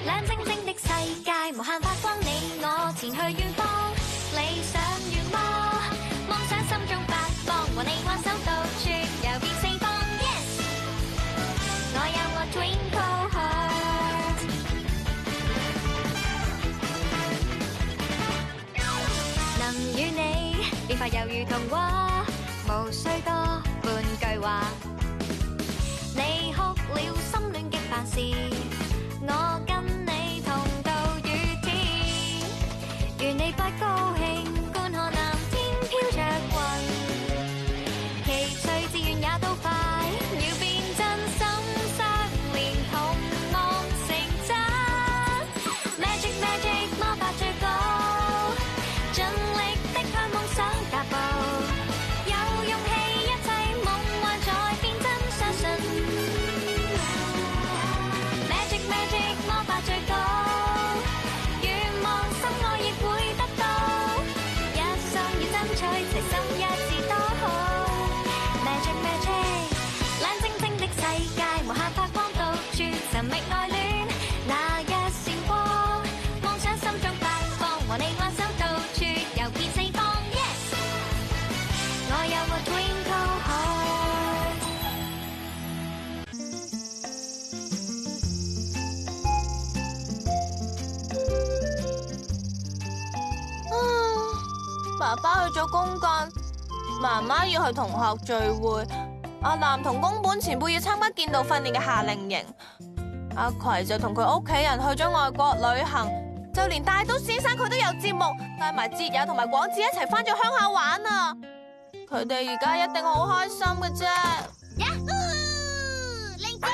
亮晶晶的世界，無限發光，你我前去遠方，理想遠麼？夢想心中發光，和你挽手到處遊遍四方。Yes， 我有我 Twinkle Heart， 能與你變化猶如童話，無需多半句話。你哭了，心戀激發時，我跟你同渡雨天，願你發高興，觀看藍天飄着雲，奇趣自願也都快，要變真心相連，同夢成真。Magic Magic 魔法最高，盡力的向夢想踏步，有勇氣一切夢幻在變真，相信。魔法最高，願望心愛亦會得到，一生要爭取，齊心一致多好。Magic Magic， 亮晶晶的世界，無限發光，到處尋覓愛戀，那一線光，夢想心中發放，和你挽手到處遊遍四方。Yes， 我有個 Twinkle Heart。爸爸去咗公幹，媽媽要去同學聚會，阿南同宮本前輩要參加劍道訓練嘅夏令營，阿葵就同佢屋企人去咗外國旅行，就連大都先生佢都有節目，帶埋哲也同埋廣子一齊翻咗鄉下玩啊！佢哋而家一定好開心嘅啫。玲子。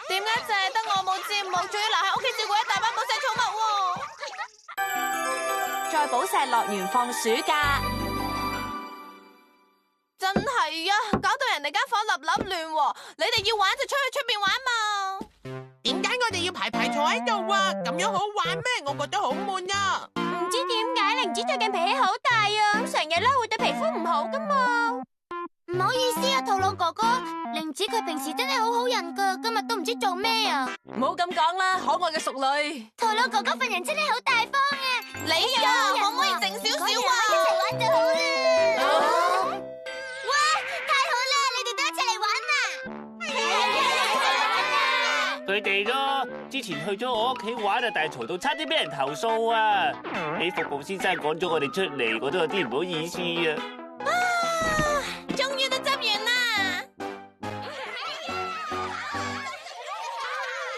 點解淨係得我冇節目，仲要留喺屋企照顧一大班寶石寵物喎？在寶石樂園放暑假，真係啊！搞到人哋間房立立亂喎！你哋要玩就出去出邊玩嘛！點解我哋要排排坐喺度啊？咁樣好玩咩？我覺得好悶啊！唔知點解玲子最近脾氣好大啊，成日咧會對皮膚唔好噶嘛。唔好意思啊，兔佬哥哥，玲子佢平時真係好好人噶，今日都唔知做咩啊！唔好咁講啦，可愛嘅淑女。兔佬哥哥份人真係好大方啊！你啊，可唔可以靜少少啊？一齊玩就好啦！哇，太好啦！你哋都一齊嚟玩啊！佢哋咯，之前去咗我屋企玩啊，但係嘈到差啲俾人投訴啊！俾服務先生趕咗我哋出嚟，我都有啲唔好意思啊！終於都執完啦！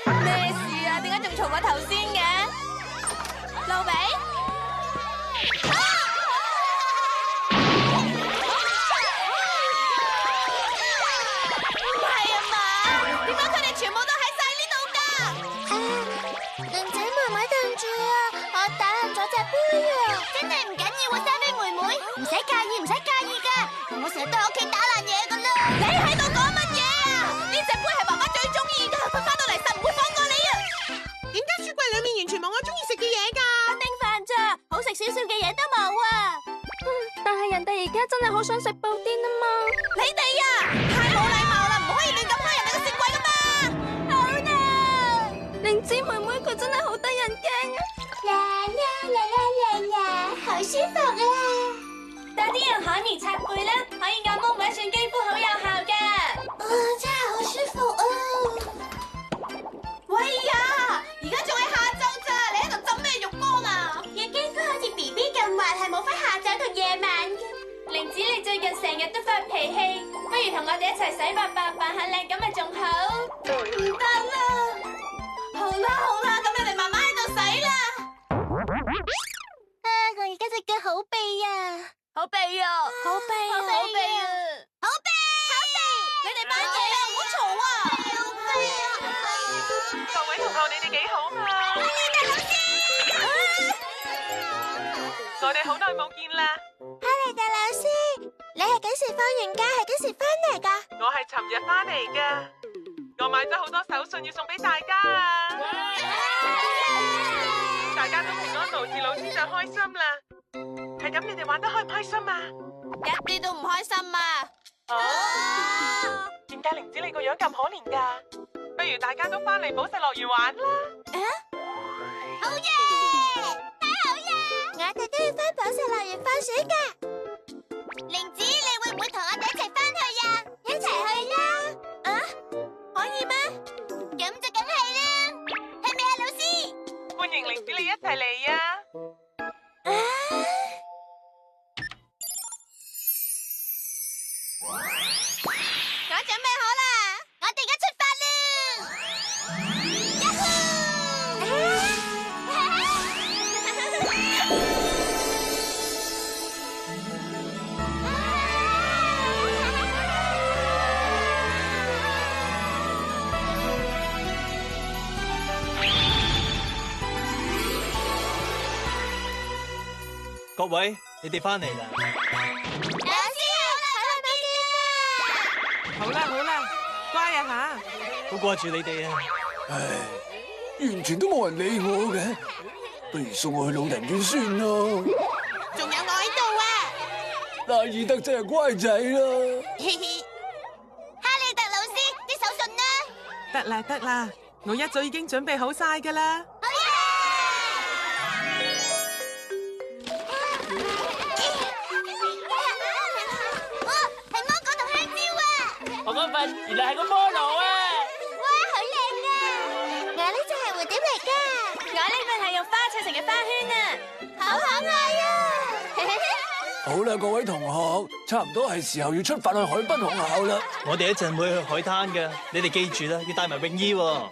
咩事啊？點解仲嘈過頭先嘅？露比，唔係啊嘛？點解佢哋全部都喺晒呢度㗎？玲仔妹妹對唔住啊，我打爛咗隻杯啊！真係唔緊要啊，莎菲妹妹，唔使介意，唔使介意噶。我成日都喺屋企打爛嘢噶啦。你喺度講乜嘢啊？呢隻杯係爸爸最中意噶，佢翻到嚟實唔會放過你啊！點解雪櫃裏面完全冇我中意食嘅嘢㗎？叮飯咋，好食少少嘅嘢都冇啊！但係人哋而家真係好想食布甸啊嘛！你哋啊，太冇禮貌啦，唔可以亂咁開人哋嘅雪櫃噶嘛！好啦，玲子妹妹佢真係好得人驚啊！啦啦啦啦啦啦，好舒服啊！帶啲人海綿擦背啦，可以按摩每一寸肌膚，好有效噶。真係好舒服啊！喂呀，而家仲係下晝咋，你喺度浸咩浴缸啊？嘅肌膚好似 BB 咁滑，係冇分下晝同夜晚嘅。玲子你最近成日都發脾氣，不如同我哋一齊洗白白扮下靚咁咪仲好。唔得啦！好啦，咁你哋慢慢喺度洗啦。我而家隻腳好痹啊！好痹啊！好痹啊！好痹啊！好痹！你哋班嘢啊，唔好嘈啊！各位同學，你哋幾好嘛？我哋好耐冇見啦！哈利達老師，你係幾時放完假？係幾時翻嚟噶？我係尋日翻嚟噶，我買咗好多手信要送俾大家啊！大家都平安無事，老師就開心啦。喺係咁，你哋玩得開唔開心啊？一啲都唔開心啊！點解玲子你個樣咁可憐㗎？不如大家都翻嚟寶石樂園玩啦！好嘢！太好啦！我哋都要翻寶石樂園放暑假。玲子，你會唔會同我哋一齊翻去呀？一齊去啦！啊？可以咩？咁就梗係啦！係咪啊，老師？歡迎玲子你一齊嚟啊！我準備好啦，我哋而家出發啦！各位，你哋翻嚟啦！老師好啦，好啦，乖啊吓！好掛住你哋啊！唉，完全都冇人理我嘅，不如送我去老人院算咯。仲有我喺度啊！拉爾德真係乖仔啦。哈利特老師，啲手信啦！得啦，我一早已經準備好晒㗎啦。我嗰份原來係個菠蘿啊！哇，好靚啊！我呢隻係蝴蝶嚟噶，我呢份係用花砌成嘅花圈啊！好可愛啊！好啦，各位同學，差唔多係時候要出發去海濱學校啦。我哋一陣會去海灘㗎，你哋記住啦，要帶埋泳衣喎。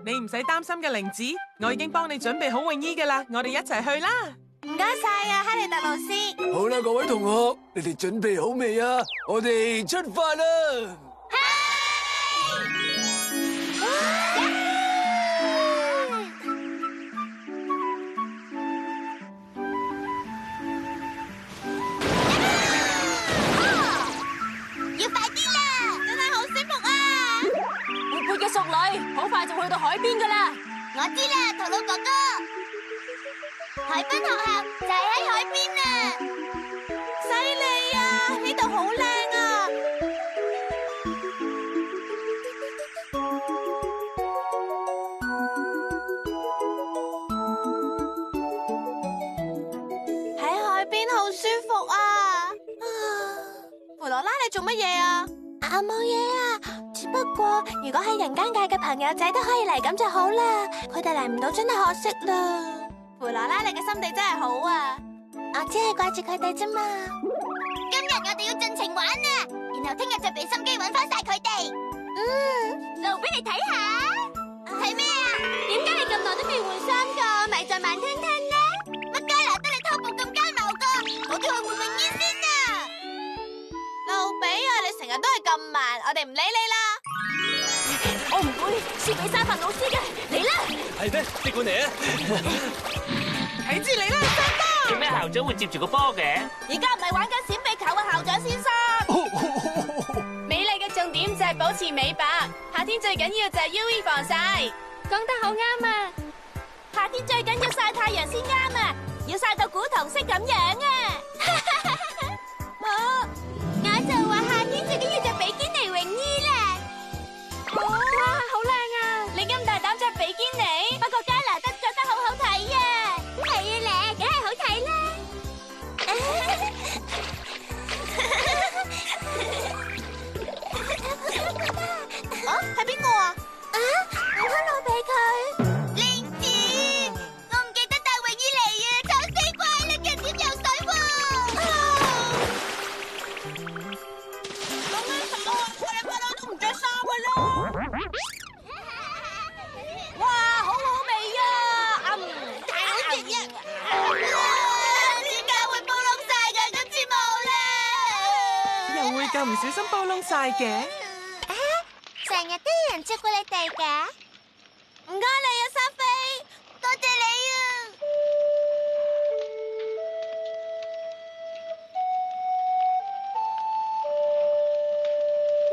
你唔使擔心嘅，玲子，我已經幫你準備好泳衣㗎啦，我哋一齊去啦！唔該晒啊，哈利特老師。好啦，各位同學，你哋準備好未啊？我哋出發啦！要快啲啦！真係好舒服啊！活潑嘅淑女，好快就去到海邊噶啦！我知啦，頭腦哥哥，海濱學校就係喺海邊啊！犀利啊！呢度好靚啊！喺海邊好舒服啊！弗羅拉，你做乜嘢啊？我冇嘢啊，只不過如果喺人間界嘅朋友仔都可以嚟咁就好啦。佢哋嚟唔到真係可惜啦。弗羅拉，你嘅心地真係好啊！我只係掛住佢哋啫嘛。今日我哋要盡情玩啊，然後聽日就俾心機揾翻晒佢哋。露俾你睇下。睇咩啊？點解你咁耐都未換衫噶？咪再慢吞吞啦！乜加拿得你偷步咁奸謀噶？我都去換泳衣先啊！路比啊，你成日都係咁慢，我哋唔理你啦。我唔會輸俾三份老師嘅，嚟啦！係咩？即管嚟啊！睇住你啦，三哥！做咩校長會接住個波嘅？而家唔係玩緊閃避球啊，校長先生。美麗嘅重點就係保持美白，夏天最緊要就係 UV 防曬。講得好啱啊！夏天最緊要曬太陽先啱啊！要曬到古銅色咁樣啊！我就話夏天最緊要着比堅尼泳衣啦！哇，好靚啊！你咁大膽着比堅尼？不過加拿德着得好好睇啊！係啊咧，梗係好睇啦！啊，係邊個啊？啊，我攞俾佢。玲子，我唔記得帶泳衣嚟啊！醜死怪啦，腳點游水喎！我哋不嬲都唔着衫噶啦。哇，好好味啊！太好食啊！點解會煲窿晒㗎？今次冇啦！又會咁唔小心煲窿晒嘅？成日都有人照顧你哋嘅，唔該你啊，沙菲，多謝你啊！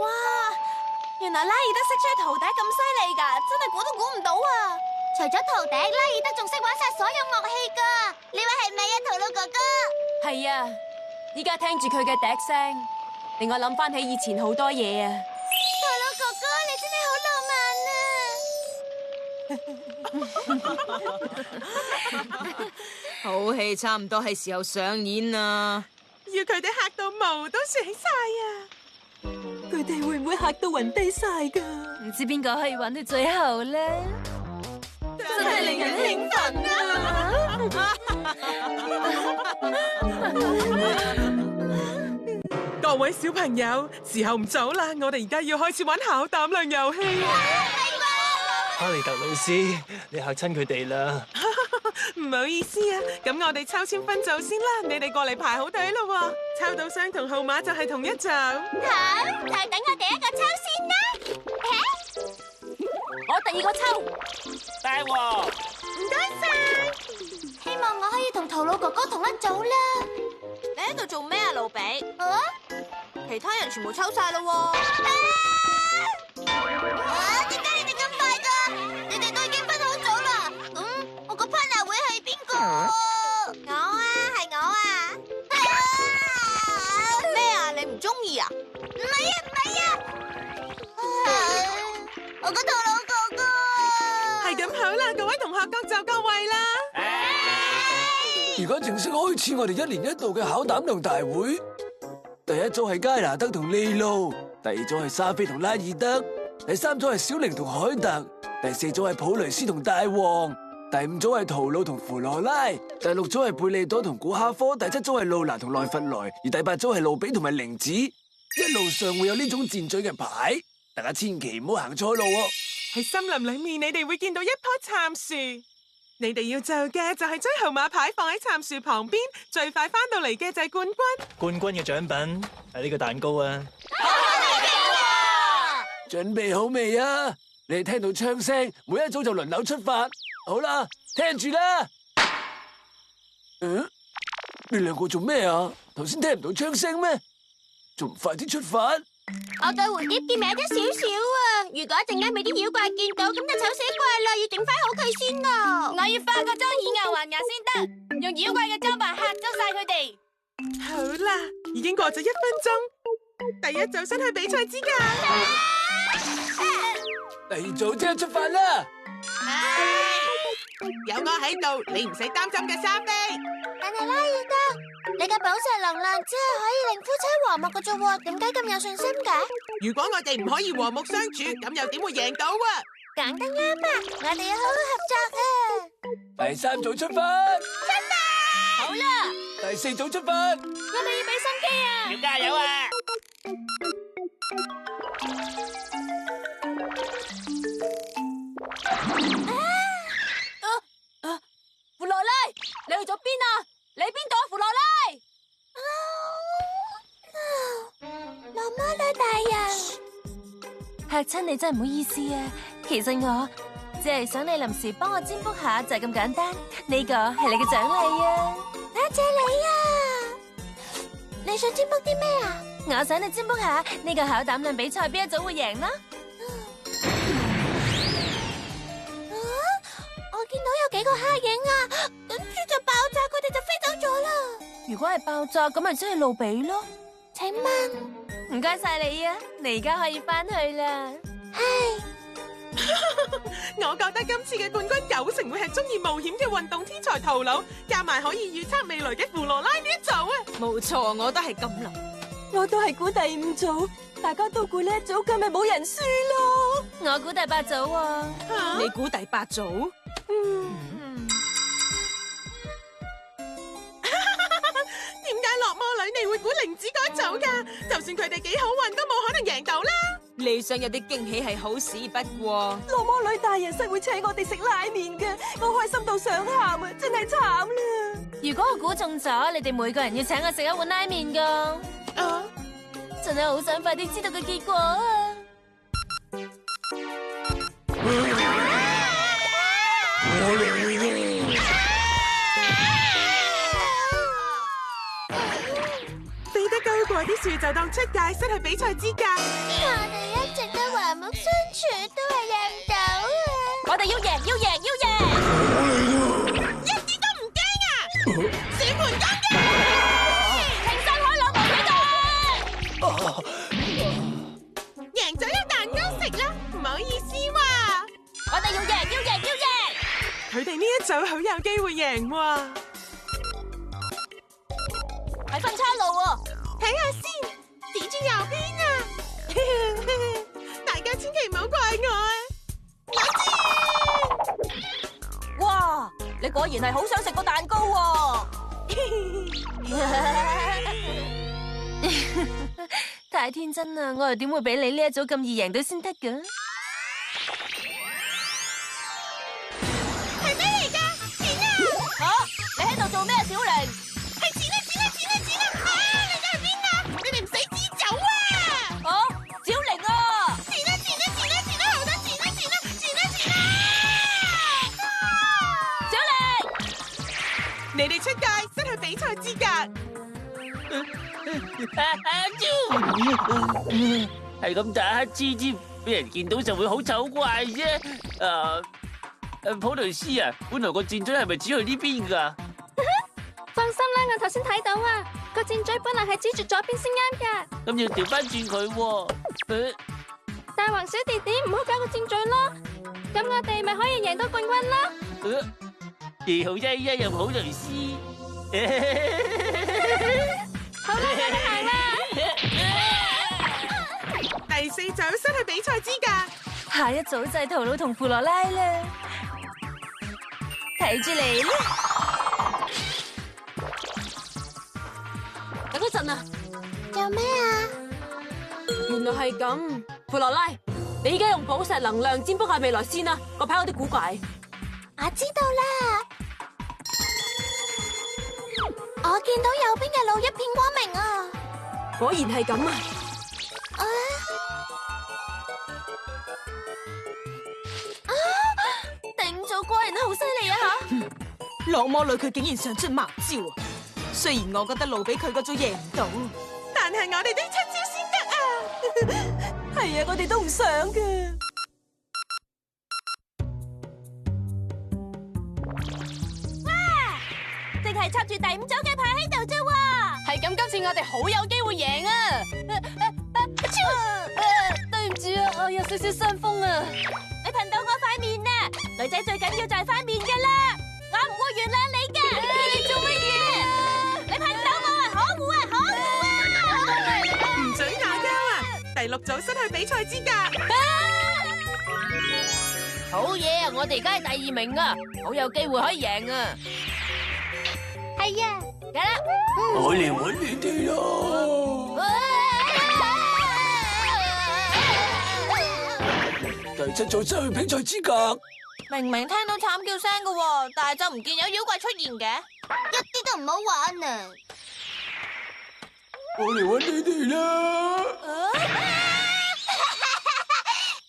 哇，原來拉爾德識吹陶笛咁犀利噶，真係估都估唔到啊！除咗陶笛，拉爾德仲識玩晒所有樂器噶，你話係咪啊，哥哥。係啊，依家聽住佢嘅笛聲，令我諗翻起以前好多嘢啊！陀螺哥哥，你真係好浪漫啊！好戲差唔多係時候上演啦，要佢哋嚇到毛都豎晒啊！佢哋會唔會嚇到暈低晒噶？唔知邊個可以玩到最後咧？真係令人興奮啊！各位小朋友，時候唔早啦，我哋而家要開始玩考膽量遊戲。哈利特老師，你嚇親佢哋啦！唔好意思啊，咁我哋抽籤分組先啦，你哋過嚟排好隊咯喎，抽到相同號碼就係同一組。好，就等我第一個抽先啦。我第二個抽，大王，唔該晒。希望我可以同頭腦哥哥同一組啦。你喺度做咩啊，盧比？啊？其他人全部抽晒啦喎。點解你哋咁快㗎？你哋都已經分好組啦。咁我個 partner 會係邊個？我啊，係我啊。咩啊？你唔中意啊？唔係啊，唔係啊。我個頭腦哥哥。係咁好啦，各位同學各就各位啦。而家正式開始我哋1年1度嘅考膽量大會。第一組係加拿德同利路，第二組係沙菲同拉爾德，第三組係小玲同海特，第四組係普雷斯同大王，第五組係圖魯同芙羅拉，第六組係貝利多同古哈科，第七組係路拿同內弗萊，而第八組係路比同埋玲子。一路上會有呢種箭嘴嘅牌，大家千祈唔好行錯路喎。喺森林裏面，你哋會見到一棵杉樹。你哋要做嘅就係將號碼牌放喺杉樹旁邊，最快翻到嚟嘅就係冠軍。冠軍嘅獎品係呢個蛋糕啊！準備好未啊？你哋聽到槍聲，每一組就輪流出發。好啦，聽住啦。你兩個做咩啊？頭先聽唔到槍聲咩？仲唔快啲出發？我對蝴蝶結歪咗少少啊！如果一陣間俾啲妖怪見到，咁就醜死怪啦！要整翻好佢先啊！我要化個妝以牙還牙先得，用妖怪嘅裝扮嚇走晒佢哋。好啦，已經過咗1分鐘，第一組失去比賽資格。第二組即刻出發啦！有我喺度，你唔使擔心嘅，沙菲。但係拉爾德，你嘅寶石能量只係可以令夫妻和睦嘅啫喎，點解咁有信心嘅？如果我哋唔可以和睦相處，咁又點會贏到啊？講得啱啊！我哋要好好合作啊！第三組出發，好啦，第四組出發，我哋要俾心機啊！要加油啊！芙羅拉，你去咗邊啊？你邊度啊，芙羅拉？羅魔女大人，嚇親你真係唔好意思啊！其實我只係想你臨時幫我占卜下，就係咁簡單。呢個係你嘅獎勵啊！多謝你啊！你想占卜啲咩啊？我想你占卜下呢個考膽量比賽邊一組會贏啦。我見到有幾個黑影啊，跟住就爆炸，佢哋就飛走咗啦。如果係爆炸，咁咪即係路比咯。請問，唔該晒你啊，你而家可以翻去啦。係，我覺得今次嘅冠軍9成會係中意冒險嘅運動天才頭腦，加埋可以預測未來嘅芙羅拉呢一組啊！冇錯，我都係咁諗。我都係估第5組，大家都估呢一組，咁咪冇人輸咯。我估第8組喎。你估第8組？點解落魔女你會估玲子嗰組㗎？就算佢哋幾好運，都冇可能贏到啦！你想有啲驚喜係好事，不過羅魔女大人實會請我哋食拉麵嘅，我開心到想喊啊！真係慘啦！如果我估中咗，你哋每個人要請我食一碗拉麵㗎。真係好想快啲知道個結果啊！飛得高過啲樹就當出界，失去比賽資格。我哋一直都和睦相處，都係贏唔到啊！我哋要贏，要贏，要贏！一啲都唔驚啊！小冠軍停晒開兩個佢哋！贏咗有蛋糕食啦，唔好意思喎。我哋要贏，要贏，要贏！佢哋呢一組好有機會贏喎。係分岔路喎，睇下先，指住右邊啊！大家千祈唔好怪我啊！哇！你果然係好想食個蛋糕喎！太天真啦，我又點會俾你呢一組咁易贏到先得㗎？係咩嚟㗎？錢啊！吓！你喺度做咩，小玲？係錢啊！錢啊！錢啊！錢啊！啊！你哋係邊啊？你哋唔使指走啊！小玲啊！錢啊！錢啊！錢啊！錢啊！好多錢啊！錢啊！錢啊！錢啊！小玲！你哋出界，失去比賽資格。係咁打乞嗤添，俾人見到就會好醜怪啫。普雷斯啊，本來個箭嘴係咪指去呢邊㗎？放心啦，我頭先睇到啊，個箭嘴本來係指住左邊先啱噶。咁要調翻轉佢喎。大王小弟弟唔好搞個箭嘴咯，咁我哋咪可以贏到冠軍咯。二號一一又普雷斯。好啦，我哋行啦。第四組失去比賽資格。下一組就係圖魯同芙羅拉啦，睇住你啦！等一陣啊！做咩啊？原來係咁，芙羅拉，你而家用寶石能量占卜下未來先啦，個牌有啲古怪。我知道啦。我見到右邊嘅路一片光明啊！果然係咁啊！頂咗果然好犀利啊吓！惡魔女佢竟然想出茅招啊！雖然我覺得路比佢嗰組贏唔到，但係我哋都要出招先得啊！係啊，我哋都唔想噶。淨係插住第5組嘅牌喺度啫喎！係咁，今次我哋好有機會贏啊！對唔住啊，我有少少傷風啊！你噴到我塊面啊！女仔最緊要就係塊面噶啦，我唔會原諒你嘅。你做乜嘢？你噴到我啊！可惡啊！可惡啊！唔准打交啊！第6組失去比賽資格。好嘢啊！我哋而家係第2名啊，好有機會可以贏啊！係啊，嚟啦！我嚟搵你哋咯！第7組失去比賽資格。明明聽到慘叫聲噶，但係就唔見有妖怪出現嘅，一啲都唔好玩啊！我嚟搵你哋啦！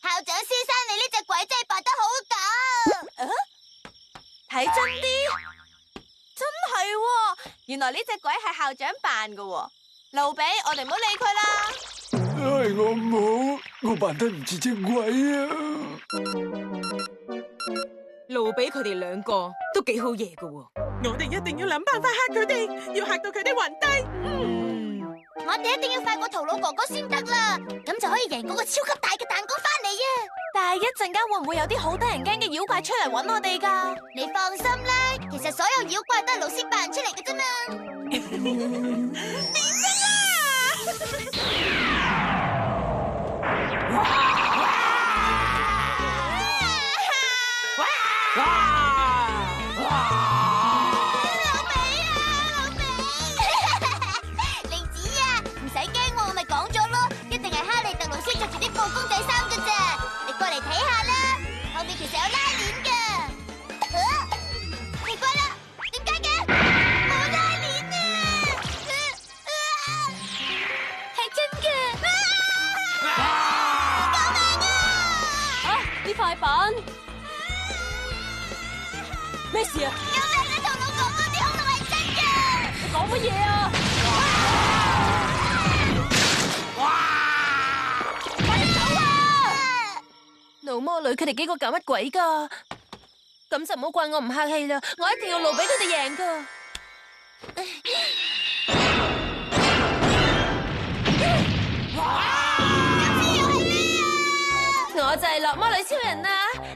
校長先生，你呢隻鬼真係扮得好假！睇真啲，真係喎！原來呢隻鬼係校長扮噶。路比，我哋唔好理佢啦。係我唔好，我扮得唔似隻鬼啊！路比佢哋兩個都幾好嘢噶，我哋一定要諗辦法嚇佢哋，要嚇到佢哋暈低。我哋一定要快過圖魯哥哥先得啦，咁就可以贏嗰個超級大嘅蛋糕翻嚟啊！但係一陣間會唔會有啲好得人驚嘅妖怪出嚟搵我哋噶？你放心啦，其實所有妖怪都係老師扮出嚟嘅啫嘛。變身老比啊，老比！玲子啊，唔使驚喎，我咪講咗咯，一定係哈利特老師着住啲布公仔衫㗎咋，你過嚟睇下啦，後面其實有拉鏈㗎。奇怪啦，點解嘅？冇拉鏈啊！係真嘅！救命啊！呢塊板咩事啊？救命啊！圖魯哥哥啲恐龍係真嘅！你講乜嘢啊？快啲走啊！老魔女佢哋幾個搞乜鬼噶？咁就唔好怪我唔客氣啦，我一定要路俾佢哋贏噶。就係落魔女超人啊！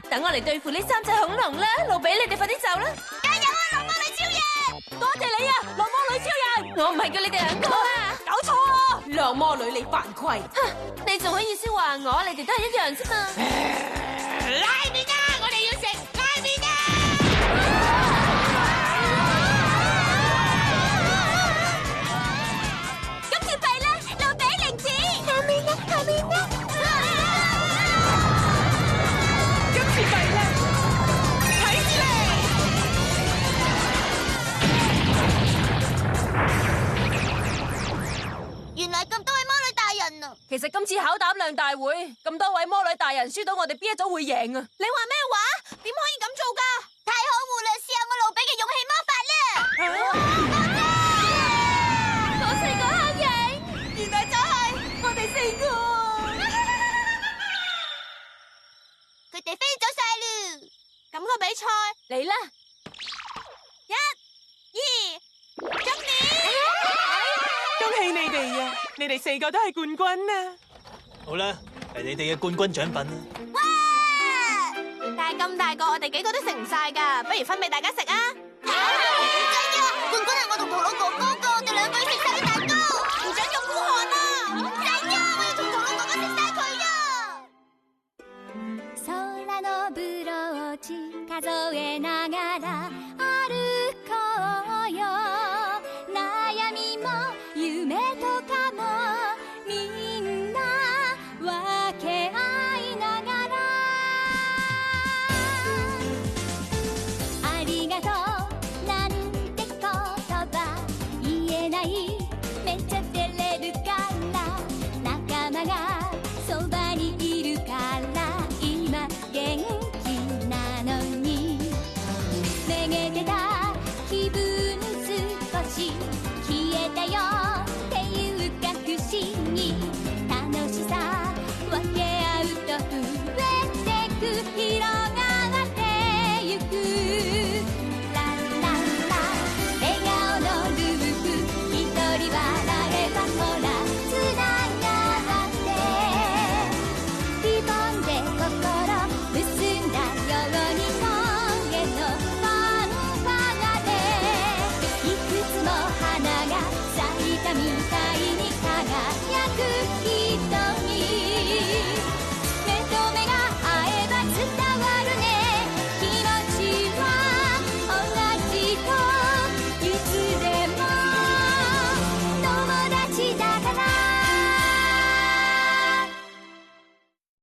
等我嚟對付呢3隻恐龍啦！路比，你哋快啲走啦！加油啊，落魔女超人！多謝你啊，落魔女超人！我唔係叫你哋2個啊！搞錯啊！落魔女你犯規。你仲好意思話我？你哋都係一樣啫嘛！拉麵啊！我哋要食拉麵啊！今次弊啦，路比零錢。下面啦，下面啦。今次弊啦，睇住嚟！原來咁多位魔女大人啊！其實今次考膽量大會，咁多位魔女大人輸到我哋邊一組會贏啊！你話咩話？點可以咁做噶？太可惡啦！試下我路比嘅勇氣魔法啦！嗰4個黑影，原來就係我哋4個。佢哋飛走晒啦！咁個比賽嚟啦！ 1、2，終點！恭喜你哋啊！你哋4個都係冠軍啊！好啦，係你哋嘅冠軍獎品啦。哇！但係咁大個，我哋幾個都食唔晒噶，不如分俾大家食啊！真呀！冠軍係我同陀螺哥哥噶，我哋2個要食晒啲蛋糕，唔准用孤寒啊！真呀！我要同陀螺哥哥食晒佢啊！空のブローチ数えながら歩こうよ悩みも夢とかもみんな分け合いながらありがとうなんて言葉言えないめっちゃ照れるから仲間がそばにいるから今元気なのにめげてた気分少し消えたよっていうか不思議楽しさ分け合うと増えてく広がってゆくランランラン笑顔のループ一人笑えばほらつながってリボンで心結んだように影のファンファガでいくつも花が咲いたみたい